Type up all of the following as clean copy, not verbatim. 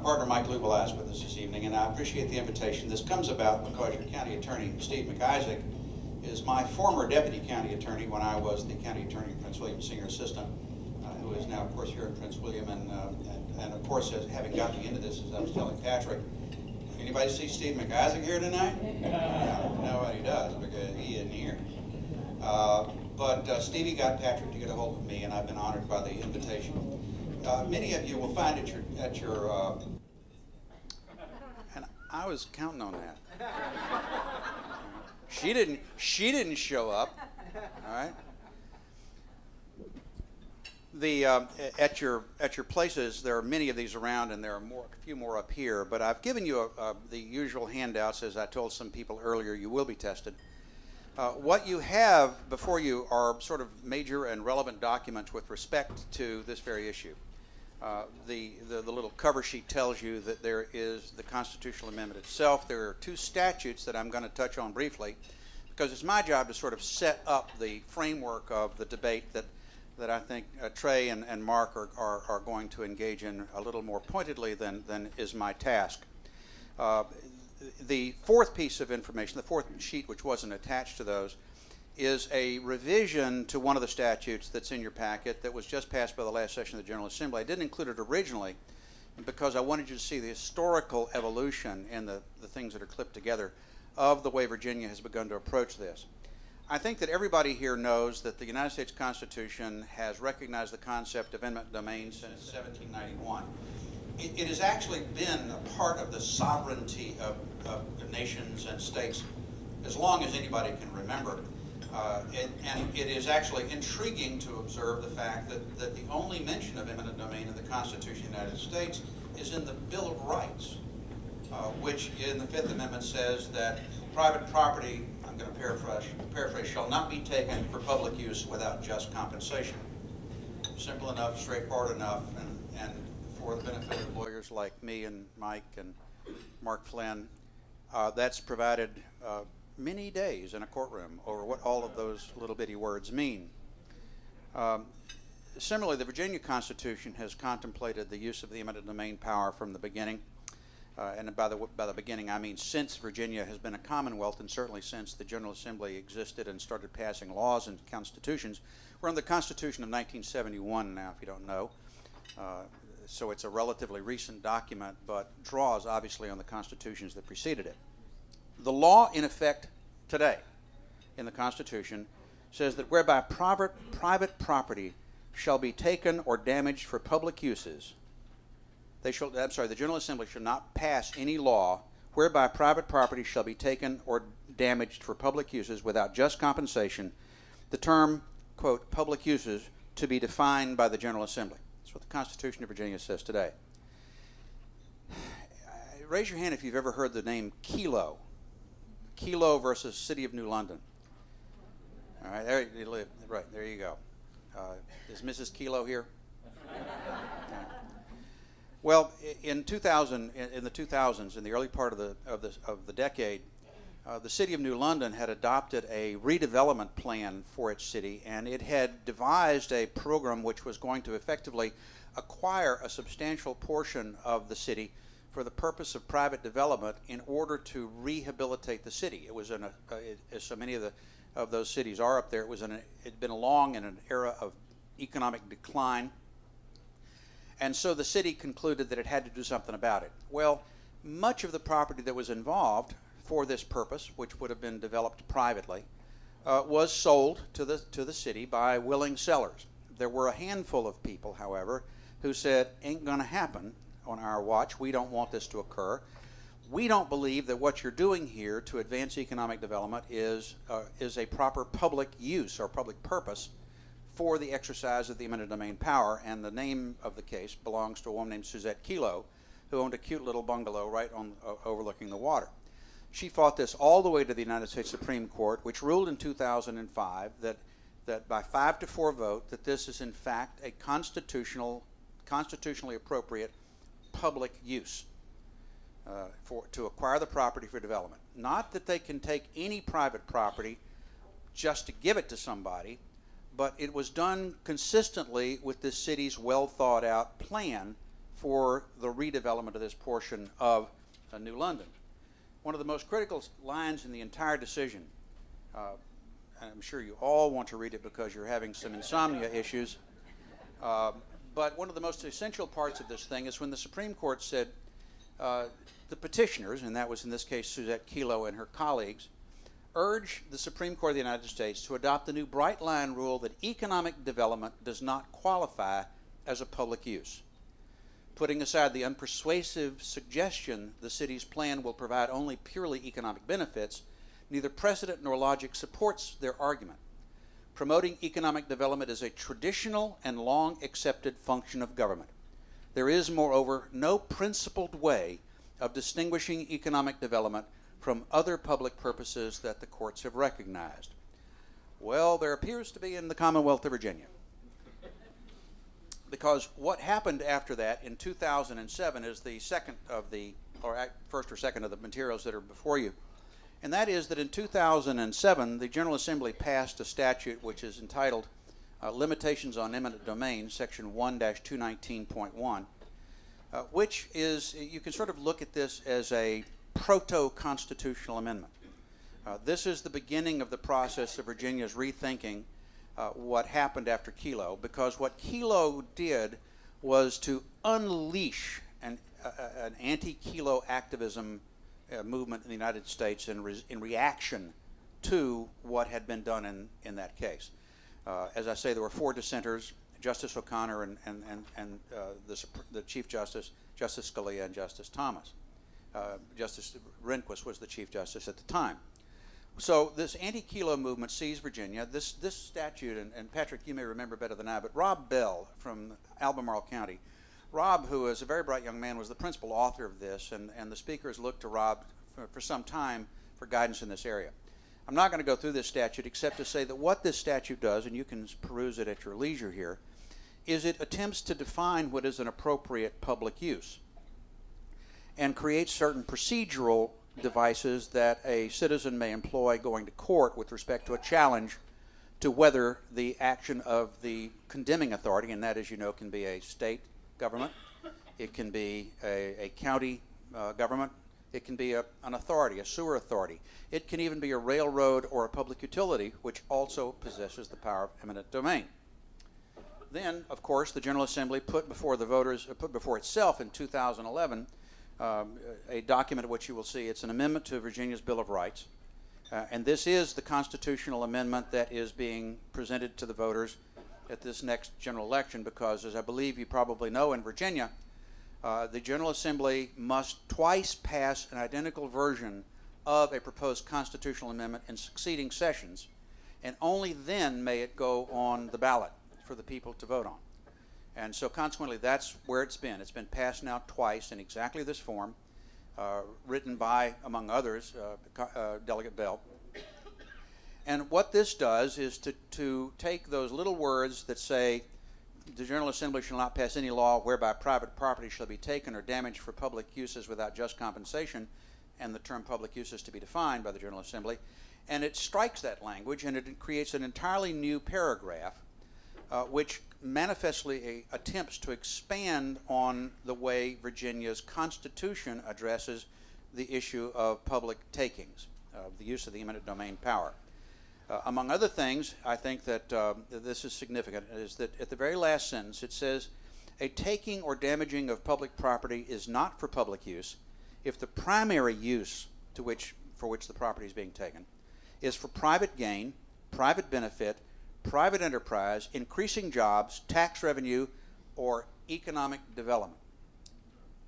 partner Mike Lou with us this evening, and I appreciate the invitation. This comes about because your county attorney, Steve McIsaac, is my former deputy county attorney when I was the county attorney in Prince William, senior assistant, who is now, of course, here in Prince William, and of course, having gotten me into this, as I was telling Patrick, anybody see Steve McIsaac here tonight? No, nobody does, because he isn't here. But Stevie got Patrick to get a hold of me, and I've been honored by the invitation. Many of you will find at your and I was counting on that. She didn't show up. All right. At your places, there are many of these around, and there are a few more up here. But I've given you the usual handouts, as I told some people earlier. You will be tested. What you have before you are sort of major and relevant documents with respect to this very issue. The little cover sheet tells you that there is the constitutional amendment itself. There are two statutes that I'm going to touch on briefly, because it's my job to sort of set up the framework of the debate that I think Trey and Mark are going to engage in a little more pointedly than is my task. The fourth piece of information, the fourth sheet which wasn't attached to those, is a revision to one of the statutes that's in your packet that was just passed by the last session of the General Assembly. I didn't include it originally because I wanted you to see the historical evolution in the things that are clipped together of the way Virginia has begun to approach this. I think that everybody here knows that the United States Constitution has recognized the concept of eminent domain since 1791. It has actually been a part of the sovereignty of nations and states as long as anybody can remember. And it is actually intriguing to observe the fact that the only mention of eminent domain in the Constitution of the United States is in the Bill of Rights, which in the Fifth Amendment says that private property, I'm going to paraphrase, shall not be taken for public use without just compensation. Simple enough, straightforward enough, and for the benefit of lawyers like me and Mike and Mark Flynn, that's provided many days in a courtroom over what all of those little bitty words mean. Similarly, the Virginia Constitution has contemplated the use of the eminent domain power from the beginning. And by the beginning, I mean since Virginia has been a commonwealth, and certainly since the General Assembly existed and started passing laws and constitutions. We're on the Constitution of 1971 now, if you don't know. So it's a relatively recent document, but draws obviously on the constitutions that preceded it. The law in effect today in the Constitution says that whereby private property shall be taken or damaged for public uses, the General Assembly shall not pass any law whereby private property shall be taken or damaged for public uses without just compensation, the term, quote, public uses, to be defined by the General Assembly. That's what the Constitution of Virginia says today. Raise your hand if you've ever heard the name Kelo. Kelo versus City of New London. All right, there you live. Right, there you go. Is Mrs. Kelo here? Well, in the 2000s, in the early part of the decade, the City of New London had adopted a redevelopment plan for its city, and it had devised a program which was going to effectively acquire a substantial portion of the city for the purpose of private development in order to rehabilitate the city. It was as so many of those cities are up there, it'd been along in an era of economic decline. And so the city concluded that it had to do something about it. Well, much of the property that was involved for this purpose, which would have been developed privately, was sold to the city by willing sellers. There were a handful of people, however, who said, ain't gonna happen on our watch. We don't want this to occur. We don't believe that what you're doing here to advance economic development is a proper public use or public purpose for the exercise of the eminent domain power, and the name of the case belongs to a woman named Suzette Kelo, who owned a cute little bungalow right overlooking the water. She fought this all the way to the United States Supreme Court, which ruled in 2005 that by 5-4 vote that this is in fact a constitutionally appropriate public use to acquire the property for development. Not that they can take any private property just to give it to somebody, but it was done consistently with this city's well thought out plan for the redevelopment of this portion of New London. One of the most critical lines in the entire decision, and I'm sure you all want to read it because you're having some insomnia issues, but one of the most essential parts of this thing is when the Supreme Court said the petitioners, and that was in this case Suzette Kelo and her colleagues, urge the Supreme Court of the United States to adopt the new bright line rule that economic development does not qualify as a public use. Putting aside the unpersuasive suggestion the city's plan will provide only purely economic benefits, neither precedent nor logic supports their argument. Promoting economic development is a traditional and long accepted function of government. There is, moreover, no principled way of distinguishing economic development from other public purposes that the courts have recognized. Well, there appears to be in the Commonwealth of Virginia. Because what happened after that in 2007 is the second of the, or first or second of the materials that are before you. And that is that in 2007, the General Assembly passed a statute which is entitled Limitations on Eminent Domain, Section 1-219.1, which is, you can sort of look at this as a proto-constitutional amendment. This is the beginning of the process of Virginia's rethinking what happened after Kelo, because what Kelo did was to unleash an anti-Kelo activism movement in the United States in reaction to what had been done in that case. As I say, there were 4 dissenters: Justice O'Connor and the Chief Justice, Justice Scalia, and Justice Thomas. Justice Rehnquist was the Chief Justice at the time. So this anti-Kelo movement sees Virginia. This statute, and Patrick, you may remember better than I, but Rob Bell from Albemarle County. Rob, who is a very bright young man, was the principal author of this, and the speakers looked to Rob for some time for guidance in this area. I'm not going to go through this statute except to say that what this statute does, and you can peruse it at your leisure here, is it attempts to define what is an appropriate public use and creates certain procedural devices that a citizen may employ going to court with respect to a challenge to whether the action of the condemning authority, and that, as you know, can be a state government, it can be a county government, it can be an authority, a sewer authority, it can even be a railroad or a public utility, which also possesses the power of eminent domain. Then, of course, the General Assembly put before the voters, put before itself in 2011 a document which you will see. It's an amendment to Virginia's Bill of Rights, and this is the constitutional amendment that is being presented to the voters at this next general election, because, as I believe you probably know, in Virginia, the General Assembly must twice pass an identical version of a proposed constitutional amendment in succeeding sessions, and only then may it go on the ballot for the people to vote on. And so consequently, that's where it's been. It's been passed now twice in exactly this form, written by, among others, Delegate Bell. And what this does is to take those little words that say, the General Assembly shall not pass any law whereby private property shall be taken or damaged for public uses without just compensation, and the term public use is to be defined by the General Assembly, and it strikes that language and it creates an entirely new paragraph which manifestly attempts to expand on the way Virginia's Constitution addresses the issue of public takings, the use of the eminent domain power. Among other things, I think that this is significant, is that at the very last sentence it says, a taking or damaging of public property is not for public use if the primary use for which the property is being taken is for private gain, private benefit, private enterprise, increasing jobs, tax revenue, or economic development.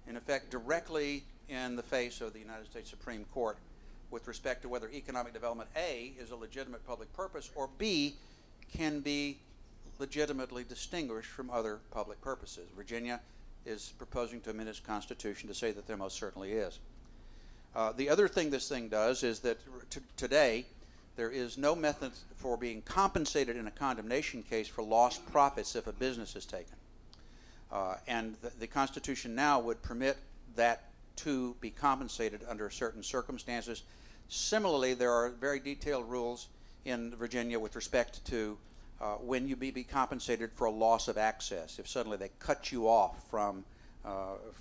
In effect, directly in the face of the United States Supreme Court with respect to whether economic development, A, is a legitimate public purpose, or B, can be legitimately distinguished from other public purposes. Virginia is proposing to amend its Constitution to say that there most certainly is. The other thing this thing does is that today, there is no method for being compensated in a condemnation case for lost profits if a business is taken. And the Constitution now would permit that to be compensated under certain circumstances. Similarly, there are very detailed rules in Virginia with respect to when you be compensated for a loss of access. If suddenly they cut you off from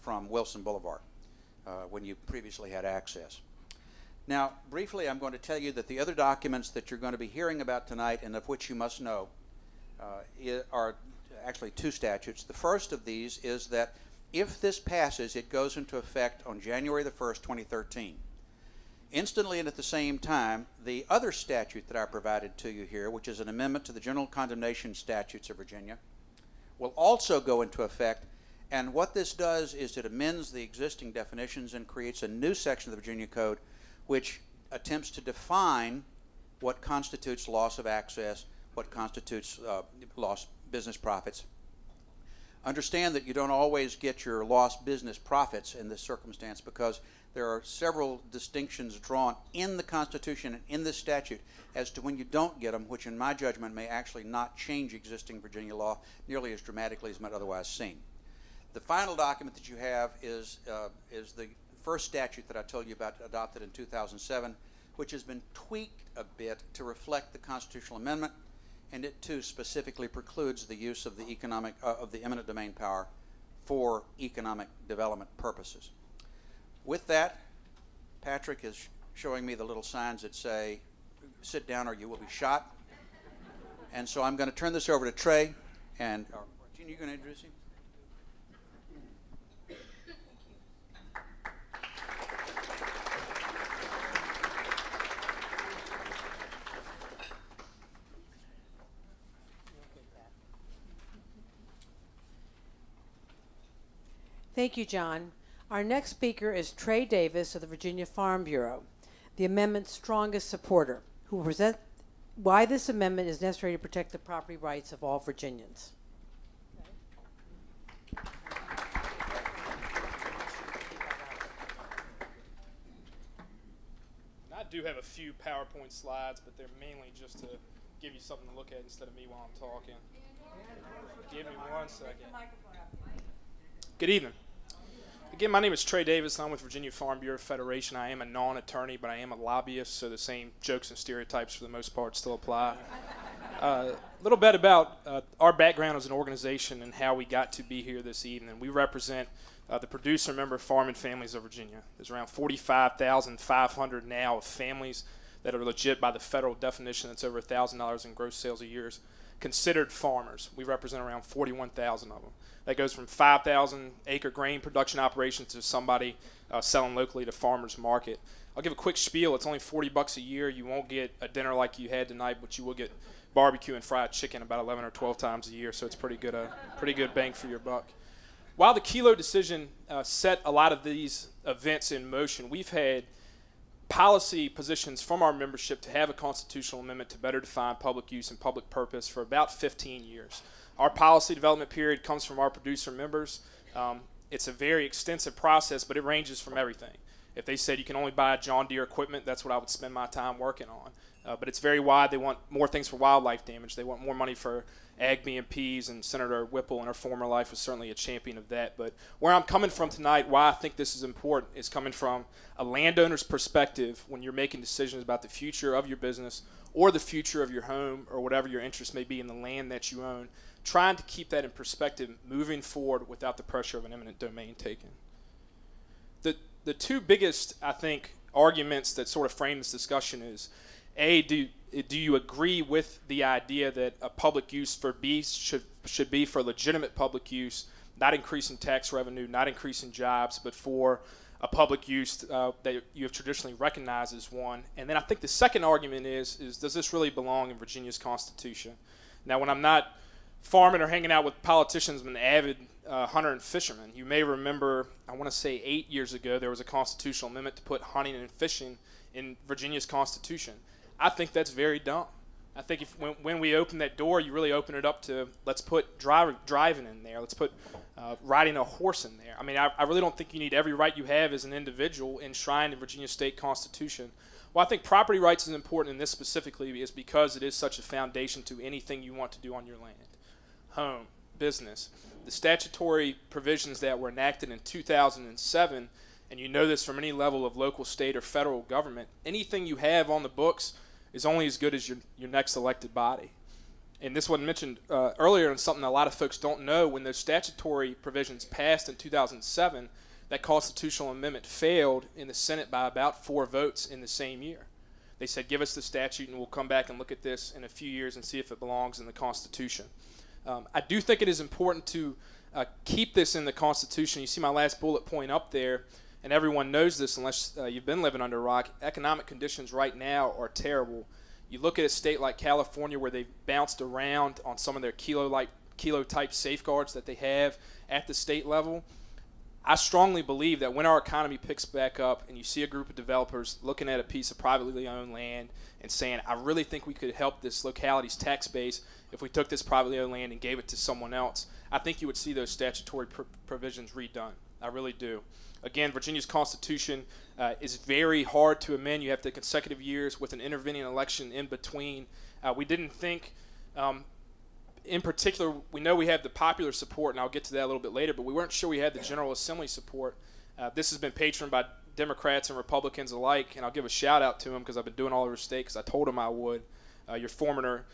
from Wilson Boulevard when you previously had access. Now, briefly, I'm going to tell you that the other documents that you're going to be hearing about tonight, and of which you must know, are actually two statutes. The first of these is that if this passes, it goes into effect on January the 1st, 2013. Instantly and at the same time, the other statute that I provided to you here, which is an amendment to the General Condemnation Statutes of Virginia, will also go into effect. And what this does is it amends the existing definitions and creates a new section of the Virginia Code which attempts to define what constitutes loss of access, what constitutes lost business profits. Understand that you don't always get your lost business profits in this circumstance because there are several distinctions drawn in the Constitution and in this statute as to when you don't get them, which in my judgment may actually not change existing Virginia law nearly as dramatically as might otherwise seem. The final document that you have is the first statute that I told you about, adopted in 2007, which has been tweaked a bit to reflect the constitutional amendment, and it too specifically precludes the use of the eminent domain power for economic development purposes. With that, Patrick is showing me the little signs that say, sit down or you will be shot. And so I'm going to turn this over to Trey, and Gene, you going to introduce him? Thank you, John. Our next speaker is Trey Davis of the Virginia Farm Bureau, the amendment's strongest supporter, who will present why this amendment is necessary to protect the property rights of all Virginians. I do have a few PowerPoint slides, but they're mainly just to give you something to look at instead of me while I'm talking. Give me 1 second. Good evening. Again, my name is Trey Davis. I'm with Virginia Farm Bureau Federation. I am a non-attorney, but I am a lobbyist, so the same jokes and stereotypes for the most part still apply. A little bit about our background as an organization and how we got to be here this evening. We represent the producer member farming families of Virginia. There's around 45,500 now of families that are legit by the federal definition. That's over $1,000 in gross sales a year, considered farmers. We represent around 41,000 of them. That goes from 5,000 acre grain production operations to somebody selling locally to farmers market. I'll give a quick spiel. It's only $40 a year. You won't get a dinner like you had tonight, but you will get barbecue and fried chicken about 11 or 12 times a year, so it's pretty good bang for your buck. While the Kelo decision set a lot of these events in motion, we've had policy positions from our membership to have a constitutional amendment to better define public use and public purpose for about 15 years. Our policy development period comes from our producer members. It's a very extensive process, but it ranges from everything. If they said you can only buy John Deere equipment, that's what I would spend my time working on. But it's very wide. They want more things for wildlife damage. They want more money for ag BMPs, and Senator Whipple in her former life was certainly a champion of that. But where I'm coming from tonight, why I think this is important, is coming from a landowner's perspective when you're making decisions about the future of your business or the future of your home or whatever your interest may be in the land that you own, trying to keep that in perspective moving forward without the pressure of an eminent domain taken. The two biggest, I think, arguments that sort of frame this discussion is, A, do you agree with the idea that a public use for bees should be for legitimate public use, not increasing tax revenue, not increasing jobs, but for a public use that you have traditionally recognized as one? And then I think the second argument is does this really belong in Virginia's Constitution? Now, when I'm not farming or hanging out with politicians, I'm an avid hunter and fisherman. You may remember, I want to say 8 years ago, there was a constitutional amendment to put hunting and fishing in Virginia's Constitution. I think that's very dumb. I think when we open that door, you really open it up to, let's put driving in there. Let's put riding a horse in there. I mean, I really don't think you need every right you have as an individual enshrined in Virginia state constitution. Well, I think property rights is important in this specifically is because it is such a foundation to anything you want to do on your land. Home, business. The statutory provisions that were enacted in 2007, and you know this from any level of local, state, or federal government, anything you have on the books is only as good as your next elected body. and this wasn't mentioned earlier, and something a lot of folks don't know, when those statutory provisions passed in 2007, that constitutional amendment failed in the Senate by about 4 votes in the same year. They said, give us the statute and we'll come back and look at this in a few years and see if it belongs in the Constitution. I do think it is important to keep this in the Constitution. You see my last bullet point up there, and everyone knows this unless you've been living under a rock. Economic conditions right now are terrible. You look at a state like California where they've bounced around on some of their kilo-type safeguards that they have at the state level. I strongly believe that when our economy picks back up and you see a group of developers looking at a piece of privately owned land and saying, I really think we could help this locality's tax base if we took this privately owned land and gave it to someone else, I think you would see those statutory provisions redone. I really do. Again, Virginia's Constitution is very hard to amend. You have the consecutive years with an intervening election in between. We didn't think, in particular, we know we have the popular support, and I'll get to that a little bit later, but we weren't sure we had the General Assembly support. This has been patroned by Democrats and Republicans alike, and I'll give a shout out to him because I've been doing all over state because I told him I would. Your former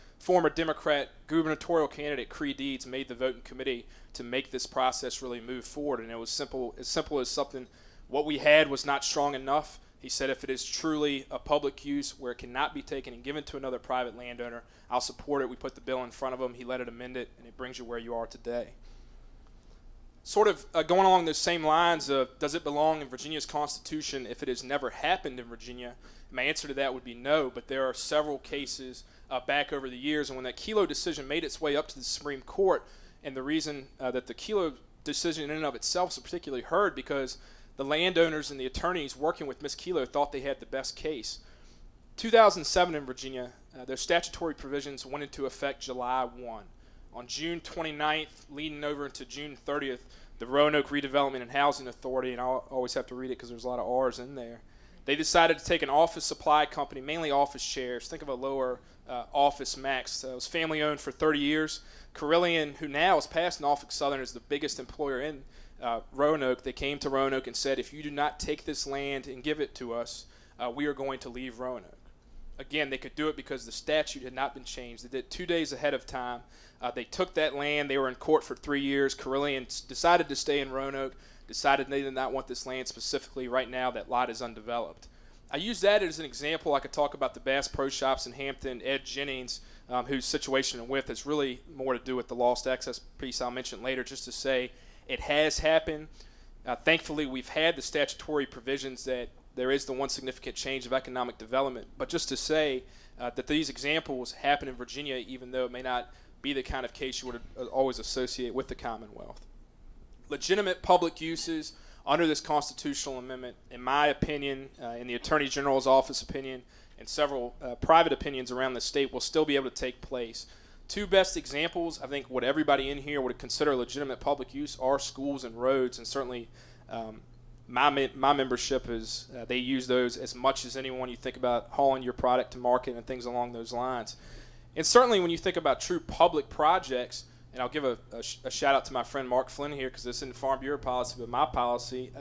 Democrat gubernatorial candidate, Cree Deeds, made the voting committee to make this process really move forward, and it was as simple as something. What we had was not strong enough. He said if it is truly a public use where it cannot be taken and given to another private landowner, I'll support it. We put the bill in front of him. He let it amend it, and it brings you where you are today. Sort of going along those same lines of does it belong in Virginia's Constitution if it has never happened in Virginia? My answer to that would be no, but there are several cases back over the years, and when that Kelo decision made its way up to the Supreme Court, and the reason that the Kelo decision in and of itself is particularly heard because the landowners and the attorneys working with Ms. Kelo thought they had the best case. 2007 in Virginia, their statutory provisions went into effect July 1. On June 29th, leading over into June 30th, the Roanoke Redevelopment and Housing Authority, and I'll always have to read it because there's a lot of R's in there, they decided to take an office supply company, mainly office chairs. Think of a lower Office Max. It was family owned for 30 years. Carillion, who now is past Norfolk Southern, is the biggest employer in Roanoke. They came to Roanoke and said, if you do not take this land and give it to us, we are going to leave Roanoke. Again, they could do it because the statute had not been changed. They did 2 days ahead of time. They took that land. They were in court for 3 years. Carillion decided to stay in Roanoke, decided they did not want this land specifically. Right now, that lot is undeveloped. I use that as an example. I could talk about the Bass Pro Shops in Hampton, Ed Jennings, whose situation and with has really more to do with the lost access piece I'll mention later, just to say it has happened. Thankfully, we've had the statutory provisions that there is the one significant change of economic development. But just to say that these examples happen in Virginia, even though it may not be the kind of case you would always associate with the Commonwealth. Legitimate public uses under this constitutional amendment, in my opinion, in the Attorney General's office opinion, and several private opinions around the state, will still be able to take place. Two best examples, I think what everybody in here would consider legitimate public use are schools and roads, and certainly my membership is they use those as much as anyone. You think about hauling your product to market and things along those lines. And certainly when you think about true public projects, and I'll give a shout out to my friend Mark Flynn here because this isn't Farm Bureau policy but my policy,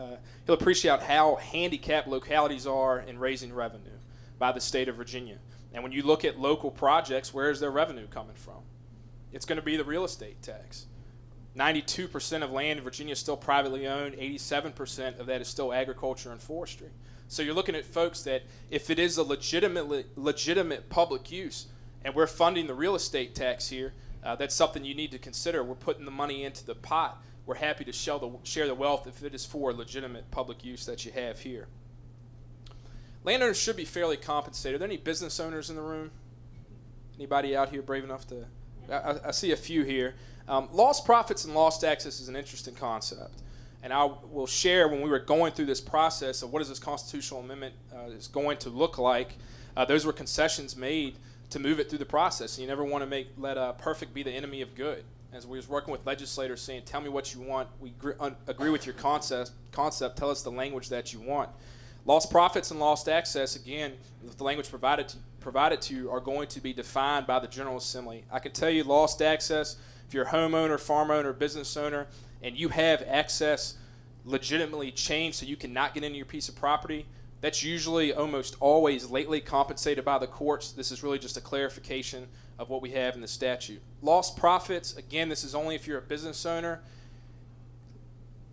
he'll appreciate how handicapped localities are in raising revenue by the state of Virginia. And when you look at local projects, where is their revenue coming from? It's going to be the real estate tax. 92% of land in Virginia is still privately owned. 87% of that is still agriculture and forestry. So you're looking at folks that if it is a legitimate public use and we're funding the real estate tax here, that's something you need to consider. We're putting the money into the pot. We're happy to share the wealth if it is for legitimate public use that you have here. Landowners should be fairly compensated. Are there any business owners in the room? Anybody out here brave enough to? I see a few here. Lost profits and lost access is an interesting concept. And I will share when we were going through this process of what is this constitutional amendment is going to look like. Those were concessions made to move it through the process. And you never want to let perfect be the enemy of good. As we was working with legislators saying, tell me what you want. We agree with your concept. Tell us the language that you want. Lost profits and lost access, again, the language provided to you are going to be defined by the General Assembly. I can tell you lost access, if you're a homeowner, farm owner, business owner, and you have access legitimately changed so you cannot get into your piece of property, that's usually almost always lately compensated by the courts. This is really just a clarification of what we have in the statute. Lost profits, again, this is only if you're a business owner.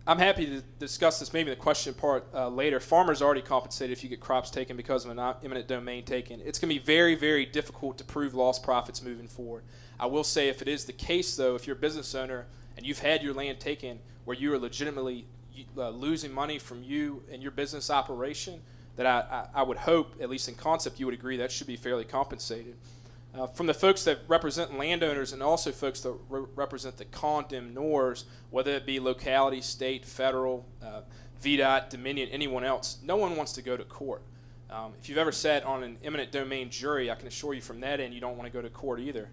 I'm happy to discuss this maybe in the question part later. Farmers are already compensated if you get crops taken because of an eminent domain taken. It's going to be very, very difficult to prove lost profits moving forward. I will say if it is the case, though, if you're a business owner and you've had your land taken where you are legitimately losing money from you and your business operation, that I would hope, at least in concept, you would agree that should be fairly compensated. From the folks that represent landowners and also folks that represent the condemnors, whether it be locality, state, federal, VDOT, Dominion, anyone else, no one wants to go to court. If you've ever sat on an eminent domain jury, I can assure you from that end you don't want to go to court either.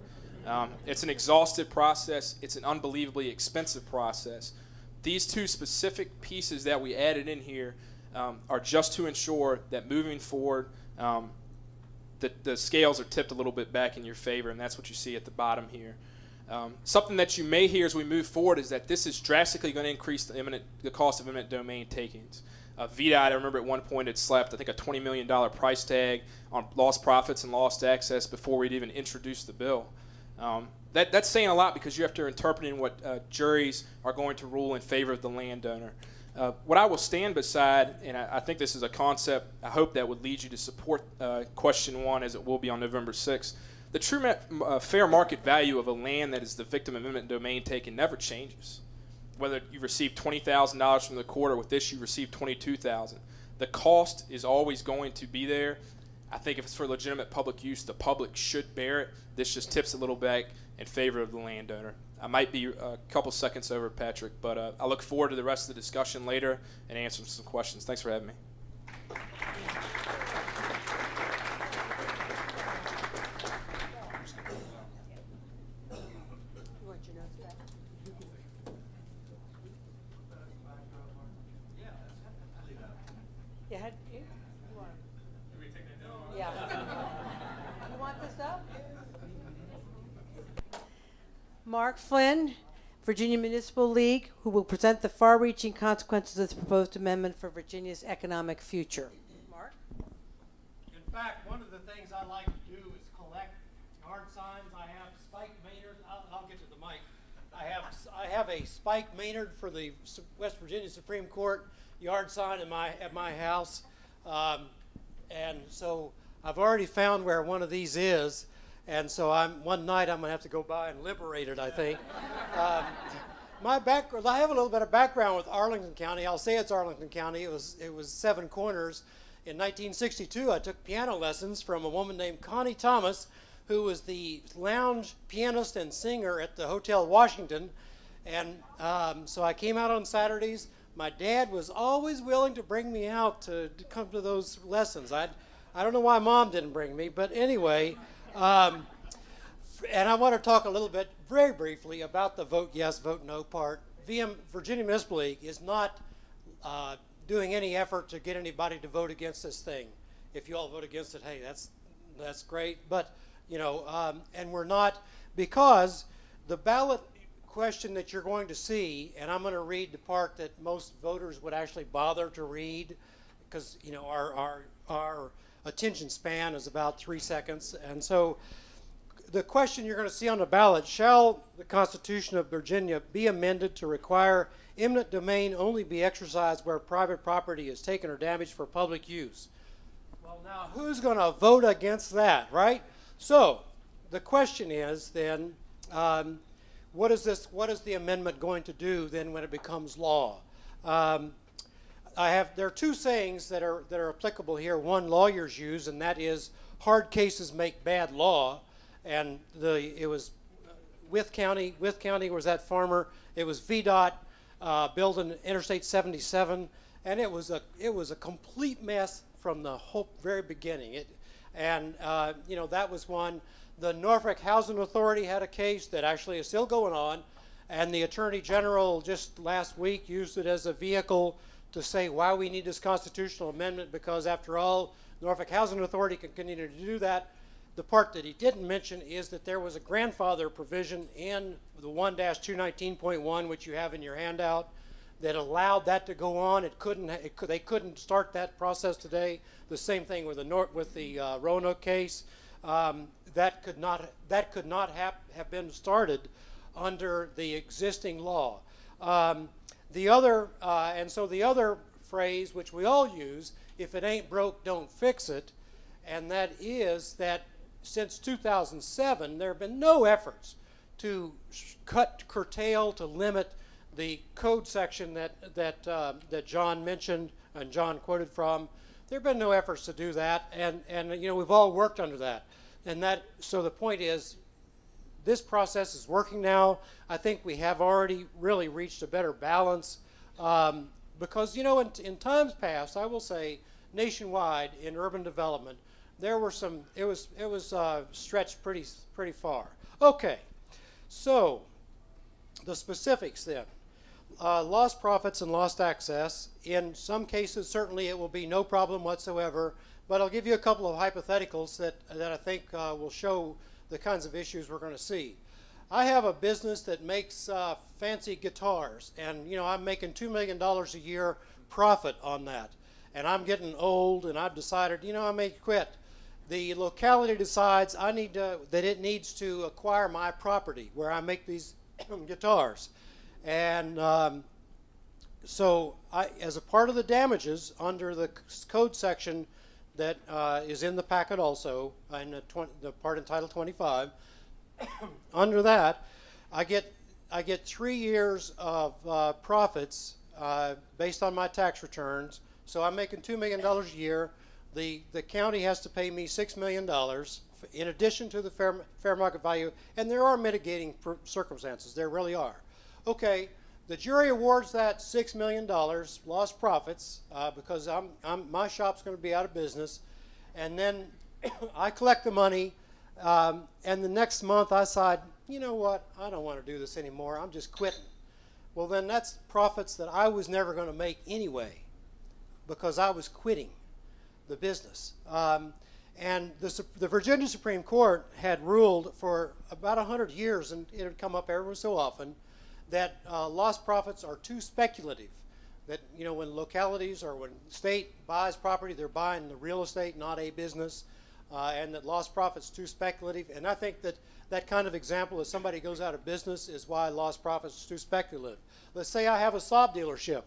It's an exhaustive process. It's an unbelievably expensive process. These two specific pieces that we added in here are just to ensure that moving forward, the scales are tipped a little bit back in your favor, and that's what you see at the bottom here. Something that you may hear as we move forward is that this is drastically going to increase the cost of eminent domain takings. VDOT, I remember at one point, had slapped, I think, a $20 million price tag on lost profits and lost access before we'd even introduced the bill. That's saying a lot because you have to interpret what juries are going to rule in favor of the landowner. What I will stand beside, and I think this is a concept I hope that would lead you to support question 1 as it will be on November 6th. The true fair market value of a land that is the victim of eminent domain taken never changes. Whether you receive $20,000 from the court or with this you receive $22,000. The cost is always going to be there. I think if it's for legitimate public use, the public should bear it. This just tips a little back in favor of the landowner. I might be a couple seconds over, Patrick, but I look forward to the rest of the discussion later and answering some questions. Thanks for having me. Mark Flynn, Virginia Municipal League, who will present the far-reaching consequences of this proposed amendment for Virginia's economic future. Mark? In fact, one of the things I like to do is collect yard signs. I have Spike Maynard. I'll get to the mic. I have a Spike Maynard for the West Virginia Supreme Court yard sign at my house, and so I've already found where one of these is. And so one night I'm going to have to go by and liberate it, I think. My background, I have a little bit of background with Arlington County. I'll say it's Arlington County. It was Seven Corners. In 1962, I took piano lessons from a woman named Connie Thomas, who was the lounge pianist and singer at the Hotel Washington. And so I came out on Saturdays. My dad was always willing to bring me out to come to those lessons. I don't know why Mom didn't bring me, but anyway. And I want to talk a little bit, very briefly, about the vote yes, vote no part. Virginia Municipal League is not doing any effort to get anybody to vote against this thing. If you all vote against it, hey, that's great. But, you know, and we're not, because the ballot question that you're going to see, and I'm going to read the part that most voters would actually bother to read, because, you know, our attention span is about 3 seconds. And so the question you're going to see on the ballot, shall the Constitution of Virginia be amended to require eminent domain only be exercised where private property is taken or damaged for public use? Well, now, who's going to vote against that, right? So the question is then, what is the amendment going to do then when it becomes law? There are two sayings that are applicable here. One lawyers use, and that is hard cases make bad law. And it was Wythe County was that farmer. It was VDOT building Interstate 77, and it was a complete mess from the very beginning. You know, that was one. The Norfolk Housing Authority had a case that actually is still going on, and the Attorney General just last week used it as a vehicle to say why we need this constitutional amendment, because after all, Norfolk Housing Authority can continue to do that. The part that he didn't mention is that there was a grandfather provision in the 1-219.1, which you have in your handout, that allowed that to go on. They couldn't start that process today. The same thing with the Roanoke case. That could not have been started under the existing law. The other phrase, which we all use, if it ain't broke, don't fix it, and that is that since 2007, there have been no efforts to curtail, to limit the code section that John mentioned and John quoted from. There have been no efforts to do that, and we've all worked under that. So the point is, this process is working now. I think we have already really reached a better balance because, in times past, I will say, nationwide in urban development, there were some. It was stretched pretty far. Okay, so the specifics then. Lost profits and lost access. In some cases, certainly it will be no problem whatsoever. But I'll give you a couple of hypotheticals that I think will show the kinds of issues we're going to see. I have a business that makes fancy guitars, and I'm making $2 million a year profit on that. And I'm getting old, and I've decided, I may quit. The locality decides that it needs to acquire my property where I make these guitars. And so as a part of the damages under the code section that is in the packet also, in the part in Title 25, under that, I get 3 years of profits based on my tax returns. So I'm making $2 million a year. The county has to pay me $6 million in addition to the fair market value, and there are mitigating circumstances. There really are. Okay, the jury awards that $6 million lost profits because my shop's going to be out of business, and then I collect the money, and the next month I decide, you know what, I don't want to do this anymore. I'm just quitting. Well, then that's profits that I was never going to make anyway because I was quitting the business. And the Virginia Supreme Court had ruled for about 100 years, and it would come up every so often, that lost profits are too speculative. That when localities or when state buys property, they're buying the real estate, not a business, and that lost profits too speculative. And I think that kind of example, if somebody goes out of business, is why lost profits is too speculative. Let's say I have a Saab dealership,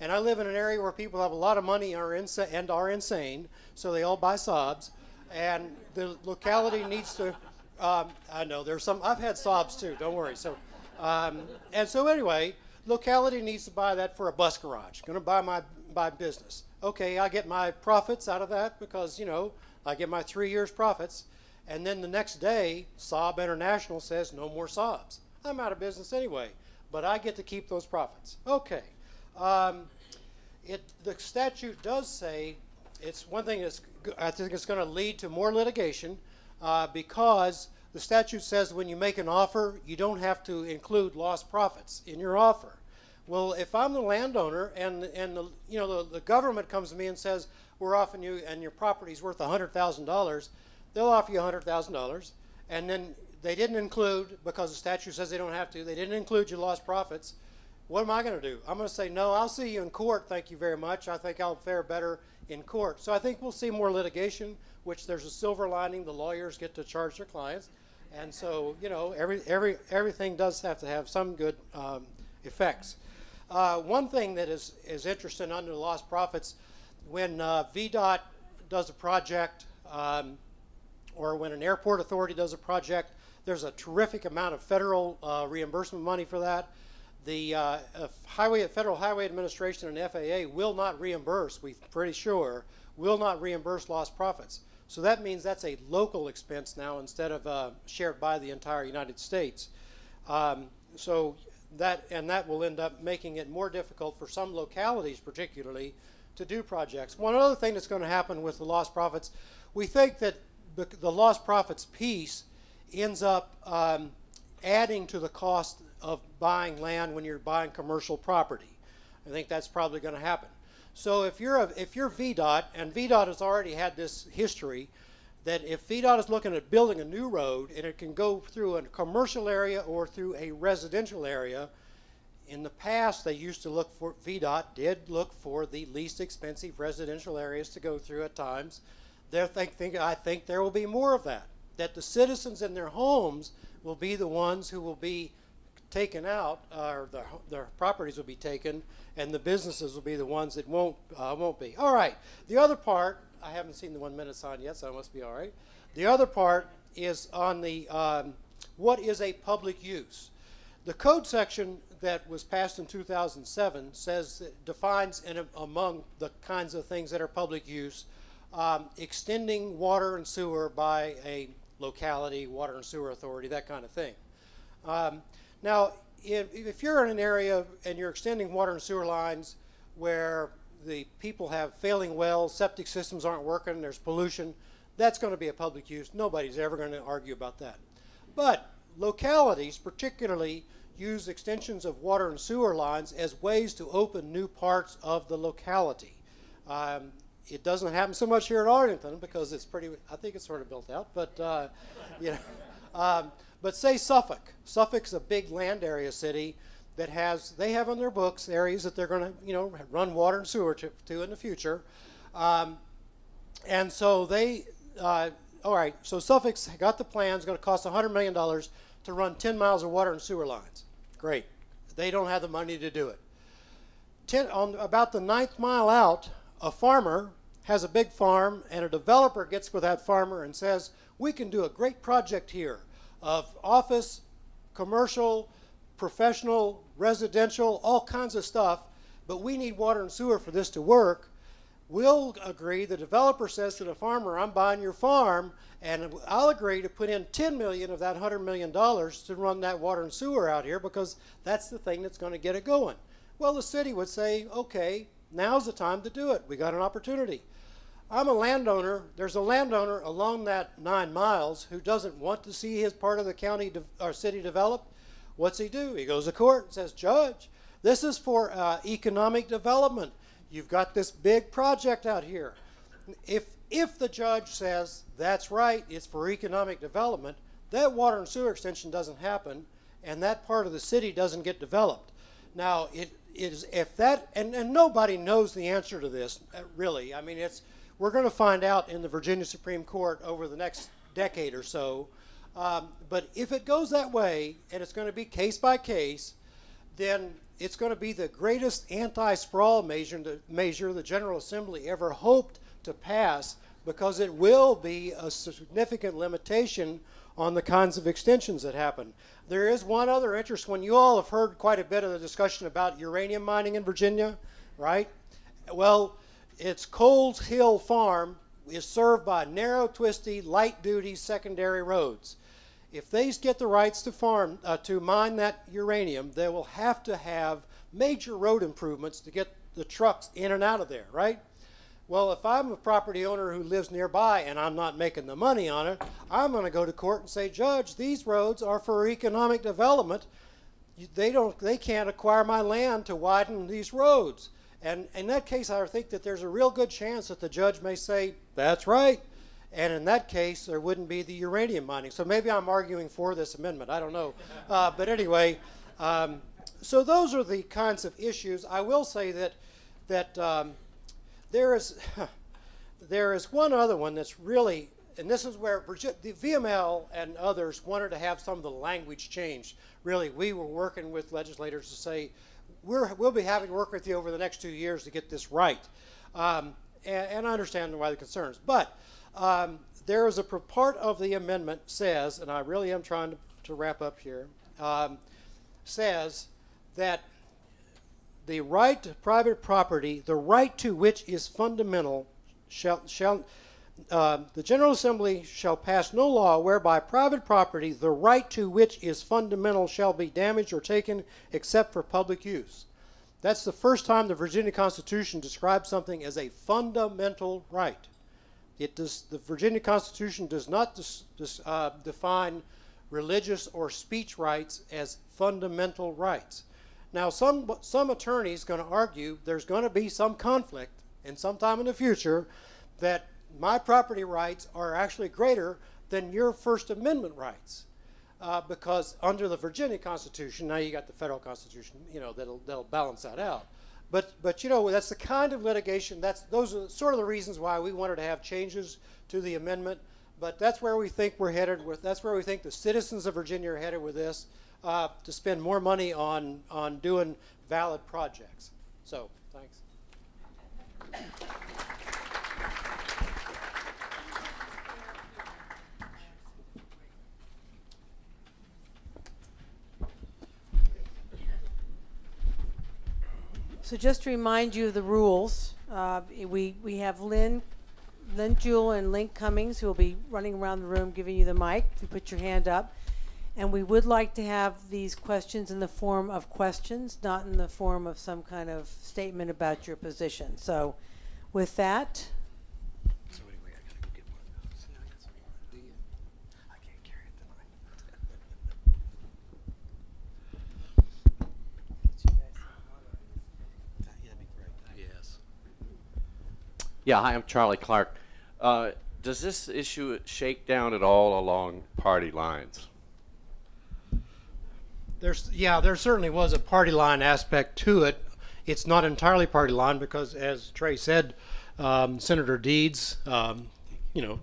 and I live in an area where people have a lot of money and are insane, so they all buy Saabs, and the locality needs to. I know there's some. I've had Saabs too. Don't worry. So. And so anyway, locality needs to buy that for a bus garage. Going to buy my business. Okay, I get my profits out of that because, I get my 3 years profits. And then the next day, Saab International says no more Saabs. I'm out of business anyway, but I get to keep those profits. Okay. The statute does say, it's one thing that's, I think it's going to lead to more litigation because the statute says when you make an offer, you don't have to include lost profits in your offer. Well, if I'm the landowner and the government comes to me and says, we're offering you, and your property's worth $100,000, they'll offer you $100,000, and then they didn't include, because the statute says they don't have to, they didn't include your lost profits. What am I going to do? I'm going to say, no, I'll see you in court, thank you very much. I think I'll fare better in court. So I think we'll see more litigation, which there's a silver lining. The lawyers get to charge their clients. And so, everything does have to have some good effects. One thing that is interesting under the lost profits, when VDOT does a project or when an airport authority does a project, there's a terrific amount of federal reimbursement money for that. The Federal Highway Administration and FAA will not reimburse, we're pretty sure, will not reimburse lost profits. So that means that's a local expense now instead of shared by the entire United States. So that will end up making it more difficult for some localities particularly to do projects. One other thing that's going to happen with the lost profits, we think that the lost profits piece ends up adding to the cost of buying land when you're buying commercial property. I think that's probably going to happen. So if you're VDOT, and VDOT has already had this history, that if VDOT is looking at building a new road and it can go through a commercial area or through a residential area, in the past they used to look for, VDOT did look for the least expensive residential areas to go through at times. I think there will be more of that. That the citizens in their homes will be the ones who will be taken out, or their properties will be taken, and the businesses will be the ones that won't be. All right. The other part, I haven't seen the 1 minute sign yet, so I must be all right. The other part is on the what is a public use. The code section that was passed in 2007 defines among the kinds of things that are public use, extending water and sewer by a locality, water and sewer authority, that kind of thing. Now, if you're in an area and you're extending water and sewer lines where the people have failing wells, septic systems aren't working, there's pollution, that's going to be a public use. Nobody's ever going to argue about that. But localities particularly use extensions of water and sewer lines as ways to open new parts of the locality. It doesn't happen so much here in Arlington because it's pretty, I think it's sort of built out, but you know. But say Suffolk. Suffolk's a big land area city that they have on their books areas that they're going to, you know, run water and sewer to in the future. And so all right, so Suffolk's got the plans, going to cost $100 million to run 10 miles of water and sewer lines. Great. They don't have the money to do it. About the 9th mile out, a farmer has a big farm, and a developer gets with that farmer and says, we can do a great project here of office, commercial, professional, residential, all kinds of stuff, but we need water and sewer for this to work. We'll agree, the developer says to the farmer, I'm buying your farm, and I'll agree to put in $10 million of that $100 million to run that water and sewer out here because that's the thing that's going to get it going. Well, the city would say, okay, now's the time to do it. We got an opportunity. I'm a landowner. There's a landowner along that 9 miles who doesn't want to see his part of the county or city developed. What's he do? He goes to court and says, Judge, this is for economic development. You've got this big project out here. If the judge says, that's right, it's for economic development, that water and sewer extension doesn't happen, and that part of the city doesn't get developed. Now, and nobody knows the answer to this, really. I mean, we're going to find out in the Virginia Supreme Court over the next decade or so. But if it goes that way, and it's going to be case by case, then it's going to be the greatest anti-sprawl measure the General Assembly ever hoped to pass, because it will be a significant limitation on the kinds of extensions that happen. There is one other interest. When you all have heard quite a bit of the discussion about uranium mining in Virginia, right? Well, its Coles Hill Farm is served by narrow, twisty, light-duty secondary roads. If they get the rights to mine that uranium, they will have to have major road improvements to get the trucks in and out of there, right? Well, if I'm a property owner who lives nearby and I'm not making the money on it, I'm going to go to court and say, Judge, these roads are for economic development. They can't acquire my land to widen these roads. And in that case, I think that there's a real good chance that the judge may say, that's right. And in that case, there wouldn't be the uranium mining. So maybe I'm arguing for this amendment. I don't know. But anyway, so those are the kinds of issues. I will say that there is one other one that's really, and this is where the VML and others wanted to have some of the language changed. Really, we were working with legislators to say, we'll be having to work with you over the next 2 years to get this right. And I understand why the concerns. But there is a part of the amendment says, and I really am trying to wrap up here, says that the right to private property, the right to which is fundamental, the General Assembly shall pass no law whereby private property, the right to which is fundamental, shall be damaged or taken except for public use. That's the first time the Virginia Constitution describes something as a fundamental right. The Virginia Constitution does not define religious or speech rights as fundamental rights. Now, some attorneys are going to argue there's going to be some conflict, and sometime in the future, that my property rights are actually greater than your First Amendment rights, because under the Virginia Constitution, now you got the federal Constitution, you know, that'll balance that out. But you know, that's the kind of litigation, those are sort of the reasons why we wanted to have changes to the amendment. But that's where we think we're headed with, that's where we think the citizens of Virginia are headed with this, to spend more money on doing valid projects. So, thanks. So just to remind you of the rules, we have Lynn Jewell and Link Cummings who will be running around the room giving you the mic if you put your hand up. And we would like to have these questions in the form of questions, not in the form of some kind of statement about your position. So with that, So anyway, I gotta go get one of those. Yeah, I got some. Do you? I can't carry it tonight. Yeah, that'd be great. Yes. Yeah, hi, I'm Charlie Clark. Does this issue shake down at all along party lines? There certainly was a party line aspect to it. It's not entirely party line because, as Trey said, Senator Deeds, you know,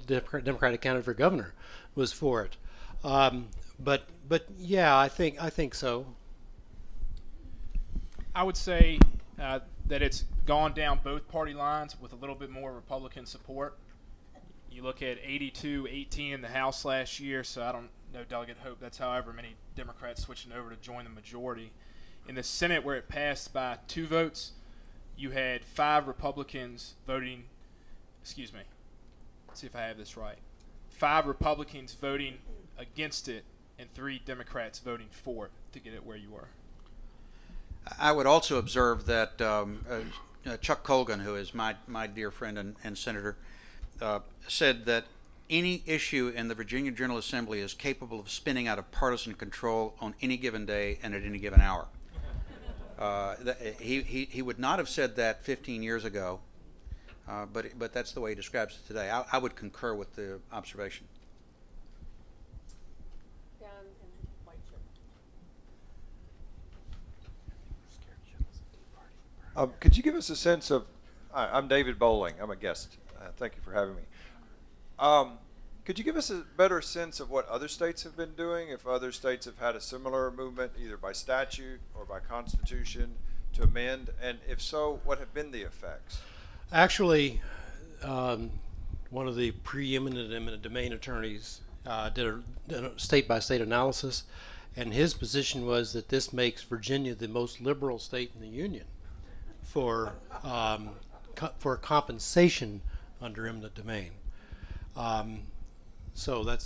Democratic candidate for governor, was for it. But yeah, I think so. I would say that it's gone down both party lines with a little bit more Republican support. You look at 82-18 in the House last year, so I don't know Delegate Hope. That's however many Democrats switching over to join the majority. In the Senate, where it passed by 2 votes, you had 5 Republicans voting, excuse me, let's see if I have this right. 5 Republicans voting against it and 3 Democrats voting for it to get it where you were. I would also observe that Chuck Colgan, who is my dear friend and senator, said that any issue in the Virginia General Assembly is capable of spinning out of partisan control on any given day and at any given hour. He would not have said that 15 years ago, but that's the way he describes it today. I would concur with the observation. down in white shirt. Could you give us a sense of, I'm David Bowling, I'm a guest, thank you for having me. Could you give us a better sense of what other states have been doing, if other states have had a similar movement either by statute or by constitution to amend, and if so, what have been the effects? Actually, one of the preeminent eminent domain attorneys did a state-by-state analysis, and his position was that this makes Virginia the most liberal state in the union for compensation under eminent domain. So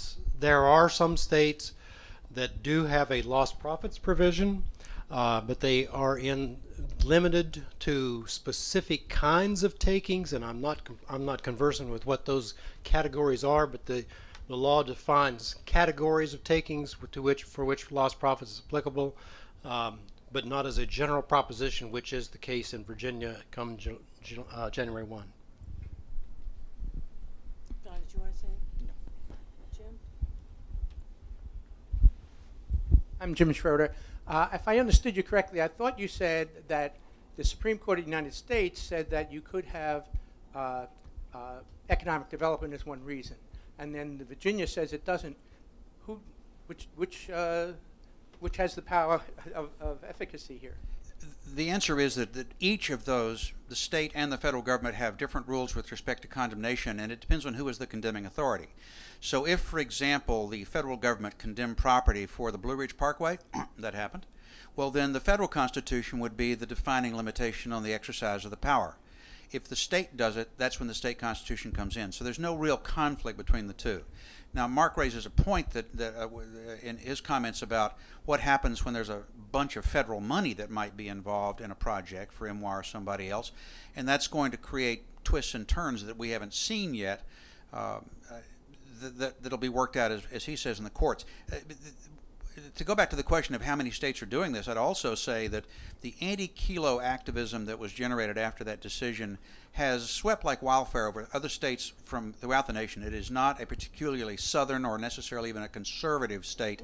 there are some states that do have a lost profits provision, but they are limited to specific kinds of takings, and I'm not conversant with what those categories are, but the law defines categories of takings for which lost profits is applicable, but not as a general proposition, which is the case in Virginia come January 1. Don, did you want to say? No. Jim? I'm Jim Schroeder. If I understood you correctly, I thought you said that the Supreme Court of the United States said that you could have economic development as one reason, and then the Virginia says it doesn't. Which has the power of efficacy here? The answer is that each of those, the state and the federal government, have different rules with respect to condemnation, and it depends on who is the condemning authority. So if, for example, the federal government condemned property for the Blue Ridge Parkway, that happened, well then the federal constitution would be the defining limitation on the exercise of the power. If the state does it, that's when the state constitution comes in. So there's no real conflict between the two. Now, Mark raises a point that in his comments about what happens when there's a bunch of federal money that might be involved in a project for MWA or somebody else, and that's going to create twists and turns that we haven't seen yet, that'll be worked out, as he says, in the courts. To go back to the question of how many states are doing this, I'd also say that the anti-kilo activism that was generated after that decision has swept like wildfire over other states from throughout the nation. It is not a particularly southern or necessarily even a conservative state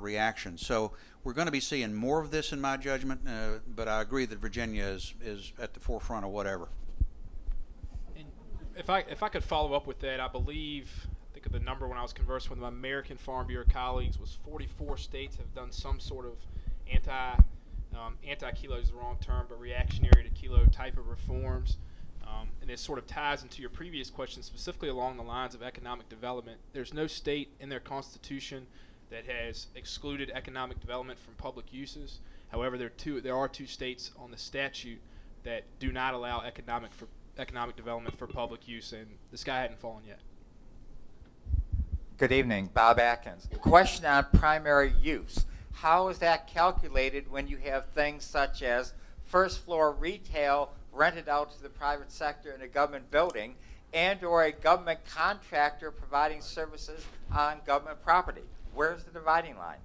reaction. So we're going to be seeing more of this, in my judgment, but I agree that Virginia is at the forefront of whatever. And if I could follow up with that, I think of the number when I was conversing with my American Farm Bureau colleagues was 44 states have done some sort of anti-kilo is the wrong term, but reactionary to kilo type of reforms. And it sort of ties into your previous question, specifically along the lines of economic development. There's no state in their constitution that has excluded economic development from public uses. However, there are two states on the statute that do not allow economic development for public use, and the sky hadn't fallen yet. Good evening, Bob Atkins. Question on primary use. How is that calculated when you have things such as first floor retail rented out to the private sector in a government building, and or a government contractor providing services on government property? Where's the dividing line?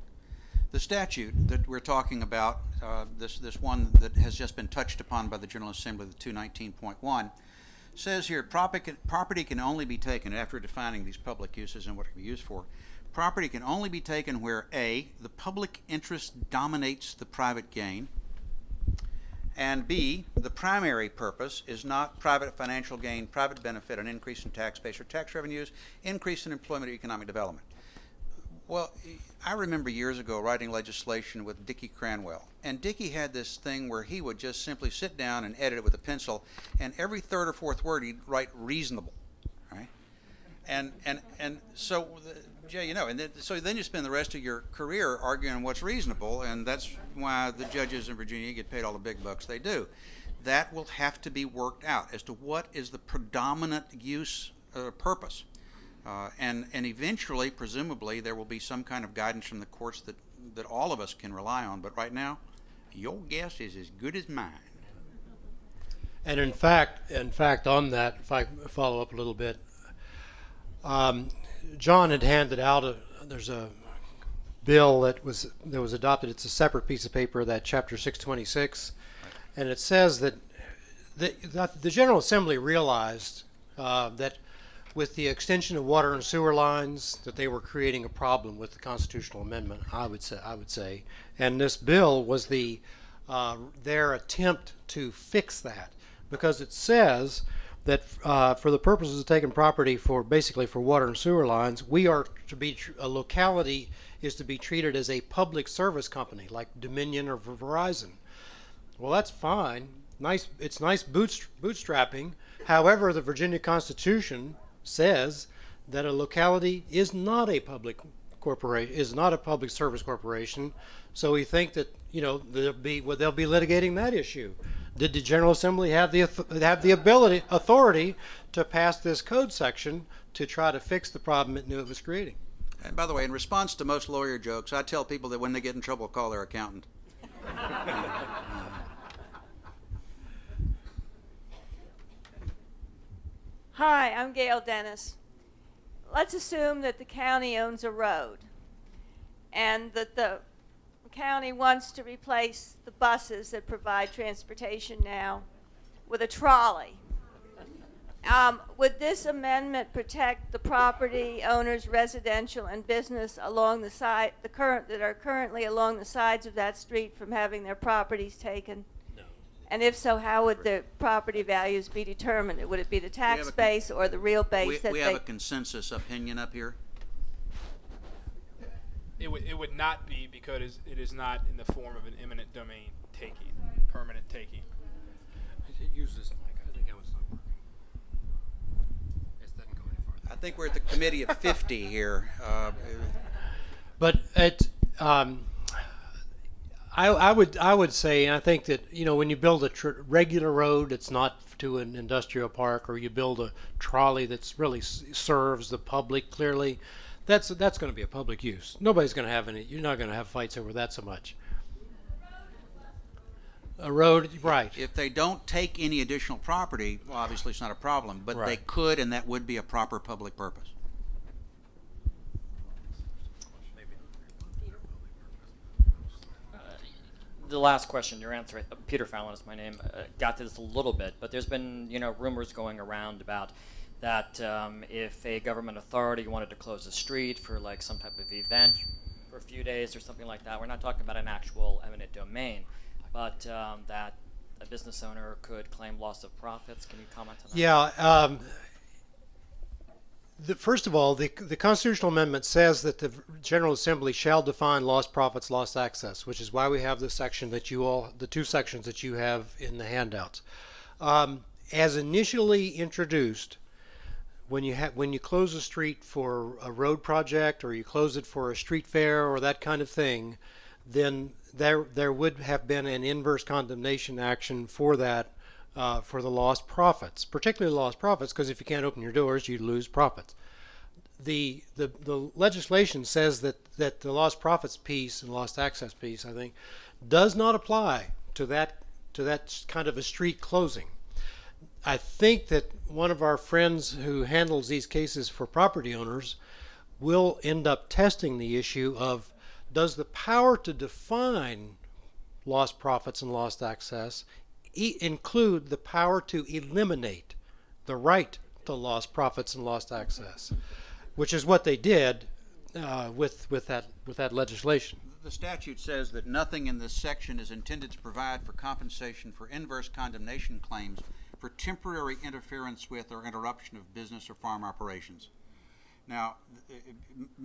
The statute that we're talking about, this one that has just been touched upon by the General Assembly, the 219.1, says here property can only be taken, after defining these public uses and what it can be used for, property can only be taken where A, the public interest dominates the private gain, and B, the primary purpose is not private financial gain, private benefit, an increase in tax base or tax revenues, increase in employment or economic development. Well, I remember years ago writing legislation with Dickie Cranwell, and Dickie had this thing where he would just simply sit down and edit it with a pencil, and every third or fourth word he'd write reasonable, right? And so, Jay, you know, so then you spend the rest of your career arguing what's reasonable, and that's why the judges in Virginia get paid all the big bucks they do. That will have to be worked out as to what is the predominant use purpose. And eventually, presumably, there will be some kind of guidance from the courts that all of us can rely on. But right now, your guess is as good as mine. And in fact, on that, if I follow up a little bit, John had handed out there's a bill that was adopted. It's a separate piece of paper, that Chapter 626, and it says that the General Assembly realized that with the extension of water and sewer lines, that they were creating a problem with the constitutional amendment. I would say, and this bill was their attempt to fix that, because it says that for the purposes of taking property basically for water and sewer lines, a locality is to be treated as a public service company like Dominion or Verizon. Well, that's fine. It's nice bootstrapping. However, the Virginia Constitution says that a locality is not a public corporation, is not a public service corporation. So we think that they'll be litigating that issue. Did the General Assembly have the authority to pass this code section to try to fix the problem it knew it was creating? And by the way, in response to most lawyer jokes, I tell people that when they get in trouble, call their accountant. Hi, I'm Gail Dennis. Let's assume that the county owns a road and that the county wants to replace the buses that provide transportation now with a trolley. Would this amendment protect the property owners, residential and business along the side, that are currently along the sides of that street from having their properties taken? And if so, how would the property values be determined? Would it be the tax base or the real base? We have a consensus opinion up here. It would not be, because it is not in the form of an eminent domain taking, permanent taking. Use this mic. I think that was not working. It doesn't go any farther. I think we're at the committee of 50 here. But I would say, and I think that when you build a regular road, it's not to an industrial park, or you build a trolley that's really serves the public clearly, that's going to be a public use. Nobody's going to have any. You're not going to have fights over that so much. A road, right? If they don't take any additional property, well, obviously it's not a problem. But Right. they could, and that would be a proper public purpose. The last question, your answer, Peter Fallon is my name, got to this a little bit, but there's been rumors going around about that if a government authority wanted to close a street for like some type of event, for a few days or something like that. We're not talking about an actual eminent domain, but that a business owner could claim loss of profits. Can you comment on that? Yeah. First of all, the constitutional amendment says that the General Assembly shall define lost profits, lost access, which is why we have the section that the two sections that you have in the handouts. As initially introduced, when you close a street for a road project, or you close it for a street fair or that kind of thing, then there would have been an inverse condemnation action for that. For the lost profits, particularly lost profits, because if you can't open your doors, you lose profits. The legislation says that the lost profits piece and lost access piece, I think, does not apply to that kind of a street closing. I think that one of our friends who handles these cases for property owners will end up testing the issue of, does the power to define lost profits and lost access include the power to eliminate the right to lost profits and lost access, which is what they did with that legislation. The statute says that nothing in this section is intended to provide for compensation for inverse condemnation claims for temporary interference with or interruption of business or farm operations. Now,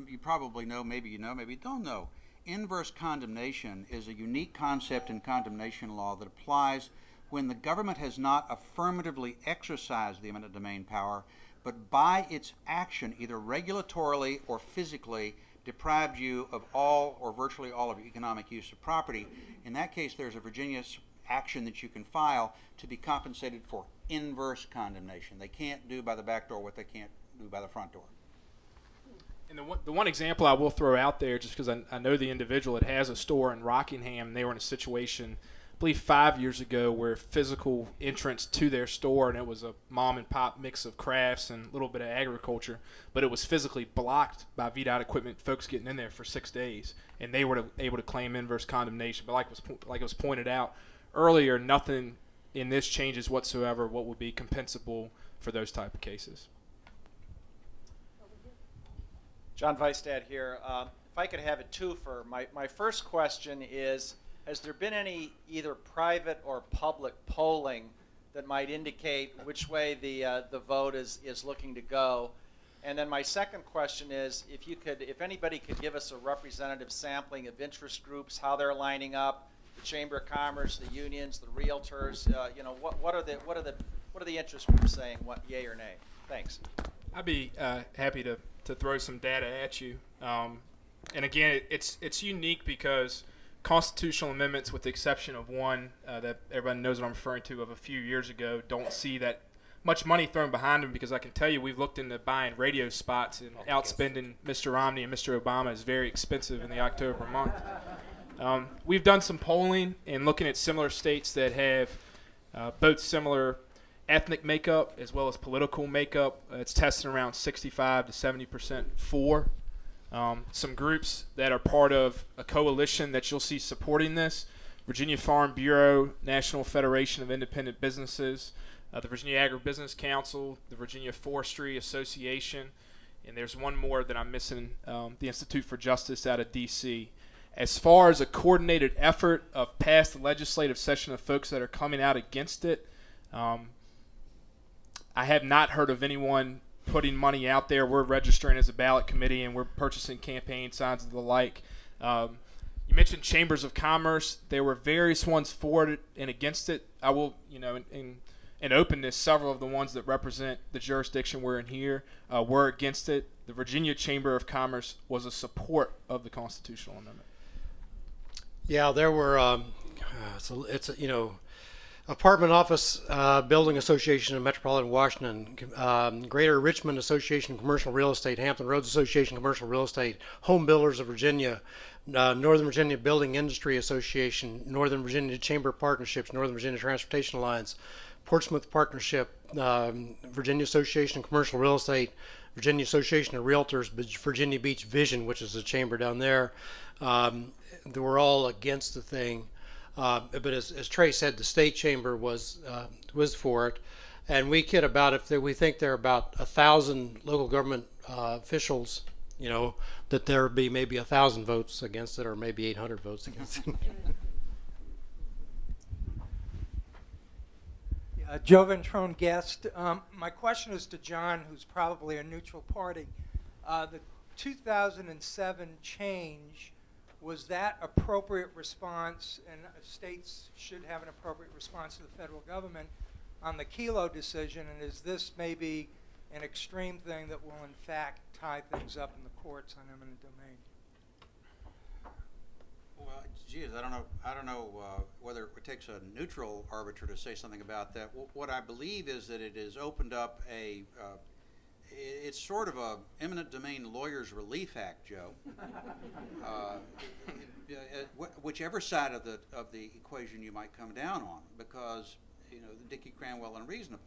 you probably know, maybe you don't know, inverse condemnation is a unique concept in condemnation law that applies when the government has not affirmatively exercised the eminent domain power, but by its action, either regulatorily or physically, deprived you of all or virtually all of your economic use of property. In that case, there's a Virginia action that you can file to be compensated for inverse condemnation. They can't do by the back door what they can't do by the front door. And the one example I will throw out there, just because I know the individual that has a store in Rockingham, and they were in a situation, I believe 5 years ago, where physical entrance to their store, and it was a mom and pop mix of crafts and a little bit of agriculture, but it was physically blocked by VDOT equipment, folks getting in there for 6 days, and they were able to claim inverse condemnation. But like it was pointed out earlier, nothing in this changes whatsoever what would be compensable for those type of cases. John Weistad here. If I could have a twofer, my first question is, has there been any either private or public polling that might indicate which way the vote is looking to go? And then my second question is, if anybody could give us a representative sampling of interest groups, how they're lining up, the Chamber of Commerce, the unions, the realtors, what are the interest groups saying, what, yay or nay? Thanks. I'd be happy to throw some data at you. And again, it's unique because constitutional amendments, with the exception of one that everybody knows what I'm referring to, of a few years ago, don't see that much money thrown behind them, because I can tell you we've looked into buying radio spots, and outspending Mr. Romney and Mr. Obama is very expensive in the October month. We've done some polling and looking at similar states that have both similar ethnic makeup as well as political makeup. It's tested around 65 to 70% for. Some groups that are part of a coalition that you'll see supporting this: Virginia Farm Bureau, National Federation of Independent Businesses, the Virginia Agribusiness Council, the Virginia Forestry Association, and there's one more that I'm missing, the Institute for Justice out of D.C. As far as a coordinated effort of past legislative session of folks that are coming out against it, I have not heard of anyone putting money out there. We're registering as a ballot committee, and we're purchasing campaign signs and the like. You mentioned chambers of commerce. There were various ones for it and against it. I will, in openness, several of the ones that represent the jurisdiction we're in here were against it. The Virginia Chamber of Commerce was a support of the constitutional amendment. Yeah, there were. Apartment Office Building Association of Metropolitan Washington, Greater Richmond Association of Commercial Real Estate, Hampton Roads Association of Commercial Real Estate, Home Builders of Virginia, Northern Virginia Building Industry Association, Northern Virginia Chamber of Partnerships, Northern Virginia Transportation Alliance, Portsmouth Partnership, Virginia Association of Commercial Real Estate, Virginia Association of Realtors, Virginia Beach Vision, which is a chamber down there. They were all against the thing. But as Trey said, the state chamber was for it, and we kid about we think there are about 1,000 local government officials, that there would be maybe 1,000 votes against it, or maybe 800 votes against it. Joe Ventrone, guest. My question is to John, who's probably a neutral party. The 2007 change, was that appropriate response, and states should have an appropriate response to the federal government on the Kelo decision, and is this maybe an extreme thing that will in fact tie things up in the courts on eminent domain? Well, geez, I don't know whether it takes a neutral arbiter to say something about that. What I believe is that it has opened up a, it's sort of a eminent domain lawyers relief act, Joe. Whichever side of the equation you might come down on, because Dickie Cranwell unreasonable.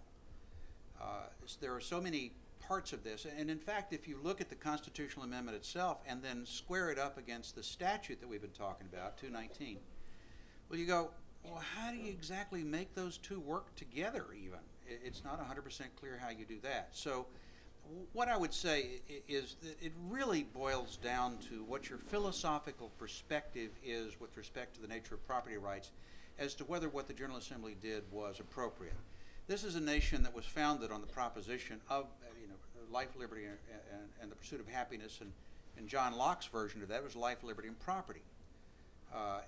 There are so many parts of this, and in fact, if you look at the constitutional amendment itself and then square it up against the statute that we've been talking about, 219, well, you go, well, how do you exactly make those two work together even? It's not 100% clear how you do that. So what I would say is that it really boils down to what your philosophical perspective is with respect to the nature of property rights as to whether what the General Assembly did was appropriate. This is a nation that was founded on the proposition of life, liberty, and the pursuit of happiness, and John Locke's version of that was life, liberty, and property.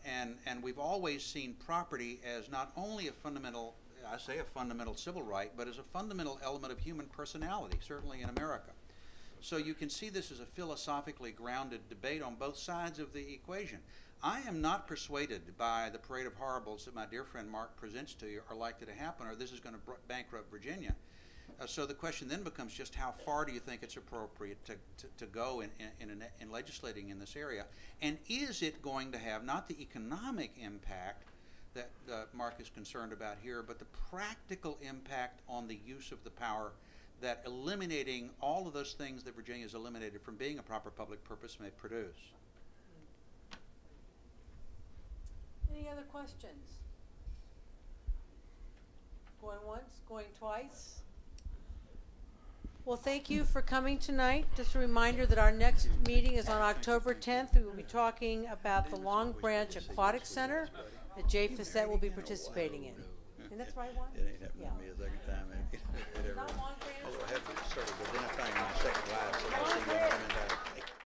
And we've always seen property as not only a fundamental, I say a fundamental civil right, but as a fundamental element of human personality, certainly in America. So you can see this as a philosophically grounded debate on both sides of the equation. I am not persuaded by the parade of horribles that my dear friend Mark presents to you are likely to happen, or this is going to bankrupt Virginia. So the question then becomes just how far do you think it's appropriate to go in legislating in this area? And is it going to have not the economic impact that Mark is concerned about here, but the practical impact on the use of the power that eliminating all of those things that Virginia has eliminated from being a proper public purpose may produce? Any other questions? Going once, going twice? Well, thank you for coming tonight. Just a reminder that our next meeting is on October 10th. We will be talking about the Long Branch Aquatic Center that Jay Fissette will be participating in. And that's right, Juan? It ain't happened to me a second time.